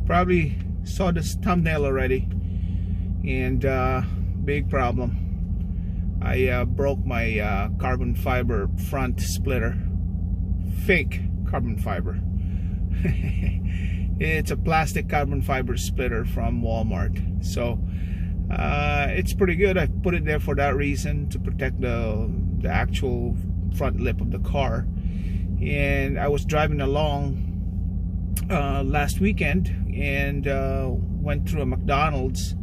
probably saw this thumbnail already, and big problem. I broke my carbon fiber front splitter. Fake carbon fiber. It's a plastic carbon fiber splitter from Walmart. So it's pretty good. I put it there for that reason, to protect the actual front lip of the car. And I was driving along last weekend and went through a McDonald's,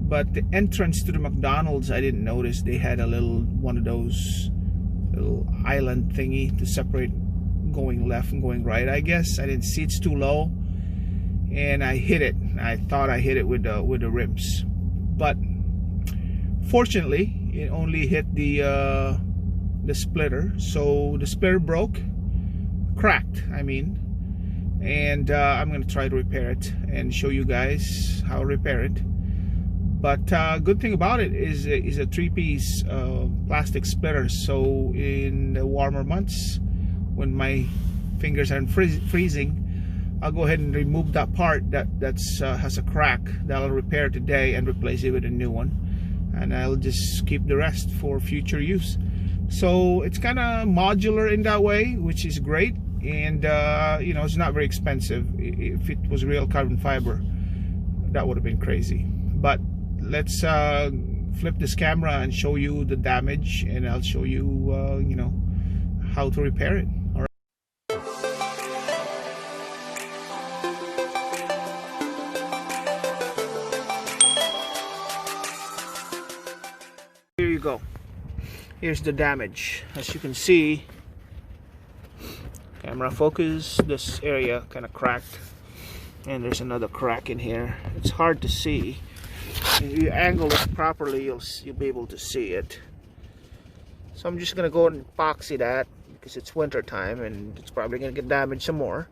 but the entrance to the McDonald's, I didn't notice they had a little one of those little island thingy to separate going left and going right. I guess I didn't see, it's too low, and I hit it. I thought I hit it with the rims, but fortunately it only hit the splitter. So the splitter cracked, I mean, and I'm gonna try to repair it and show you guys how to repair it. But good thing about it is a 3-piece plastic splitter. So in the warmer months, when my fingers are freezing, I'll go ahead and remove that part that has a crack. That'll repair today and replace it with a new one, and I'll just keep the rest for future use. So it's kind of modular in that way, which is great. And you know, it's not very expensive. If it was real carbon fiber, that would have been crazy. But let's flip this camera and show you the damage, and I'll show you you know, how to repair it. All right. Here you go. Here's the damage. As you can see, camera focus, this area kind of cracked, and there's another crack in here. It's hard to see. If you angle it properly, you'll be able to see it. So I'm just gonna go and epoxy that, because it's winter time and it's probably gonna get damaged some more.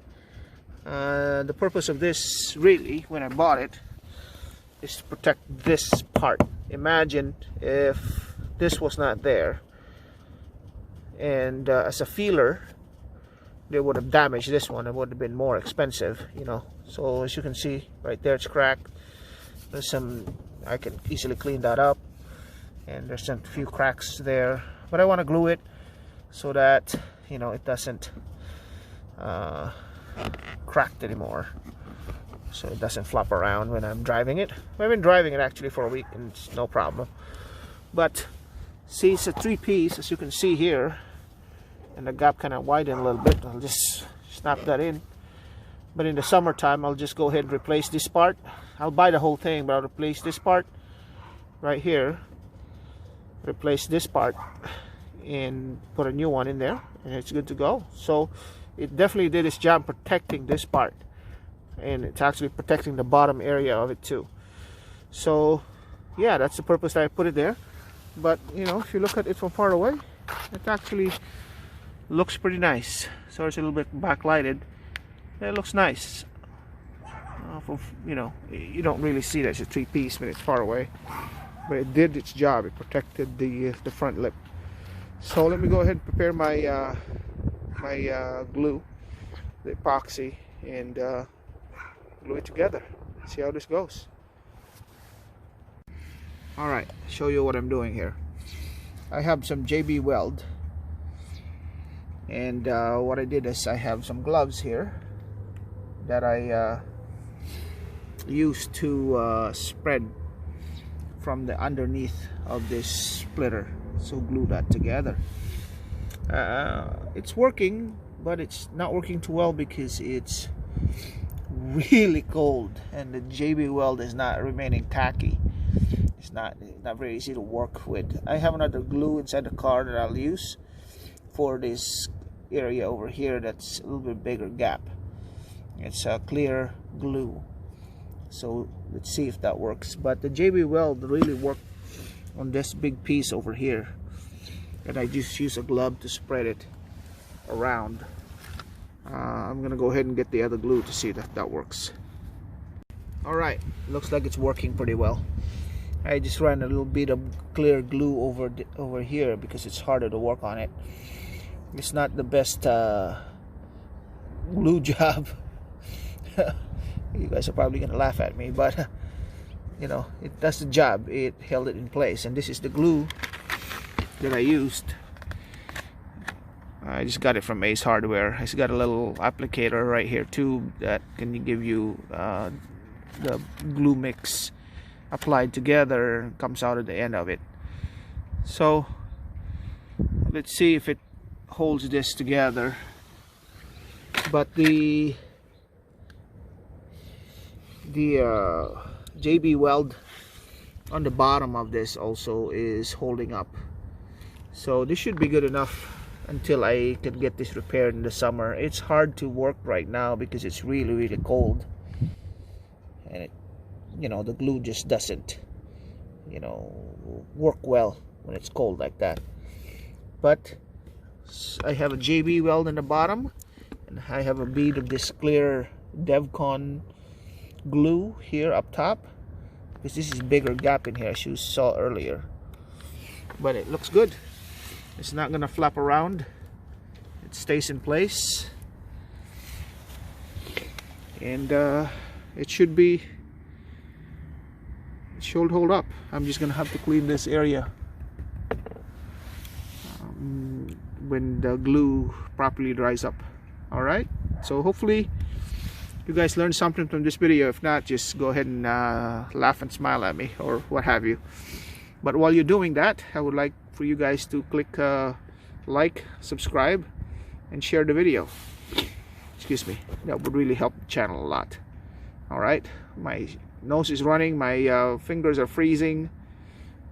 The purpose of this, really, when I bought it, is to protect this part. Imagine if this was not there, and as a feeler, they would have damaged this one. It would have been more expensive, you know. So as you can see right there, it's cracked. There's some, I can easily clean that up, and there's a few cracks there, but I want to glue it so that, you know, it doesn't cracked anymore, so it doesn't flop around when I'm driving it. I've been driving it actually for a week and it's no problem. But see, it's a 3-piece, as you can see here, and the gap kind of widened a little bit. I'll just snap that in. But in the summertime, I'll just go ahead and replace this part. I'll buy the whole thing, but I'll replace this part right here, replace this part, and put a new one in there, and it's good to go. So it definitely did its job protecting this part, and it's actually protecting the bottom area of it too. So yeah, that's the purpose that I put it there. But you know, if you look at it from far away, it actually looks pretty nice. So it's a little bit backlighted. It looks nice. You know, you don't really see that it's a 3-piece when it's far away, but it did its job. It protected the front lip. So let me go ahead and prepare my my glue, the epoxy, and glue it together. See how this goes. All right, show you what I'm doing here. I have some JB Weld, and what I did is I have some gloves here that I used to spread from the underneath of this splitter. So glue that together. It's working, but it's not working too well because it's really cold and the JB Weld is not remaining tacky. It's not very easy to work with. I have another glue inside the car that I'll use for this area over here that's a little bit bigger gap. It's a clear glue, so let's see if that works. But the JB Weld really worked on this big piece over here, and I just use a glove to spread it around. I'm gonna go ahead and get the other glue to see that that works. Alright, looks like it's working pretty well. I just ran a little bit of clear glue over here because it's harder to work on it. It's not the best glue job. You guys are probably gonna laugh at me, but you know, it does the job. It held it in place. And this is the glue that I used. I just got it from Ace Hardware. It's got a little applicator right here too that can give you the glue mix applied together and comes out at the end of it. So let's see if it holds this together. But the JB weld on the bottom of this also is holding up, so this should be good enough until I can get this repaired in the summer. It's hard to work right now because it's really cold, and it, you know, the glue just doesn't, you know, work well when it's cold like that. But I have a JB weld in the bottom, and I have a bead of this clear DevCon glue here up top, because this is a bigger gap in here as you saw earlier. But it looks good. It's not gonna flap around. It stays in place, and it should hold up. I'm just gonna have to clean this area when the glue properly dries up. Alright, so hopefully you guys learned something from this video. If not, just go ahead and laugh and smile at me or what have you. But while you're doing that, I would like for you guys to click like, subscribe, and share the video. Excuse me, that would really help the channel a lot. Alright, my nose is running, my fingers are freezing,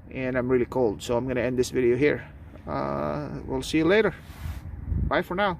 and I'm really cold, so I'm gonna end this video here. We'll see you later. Bye for now.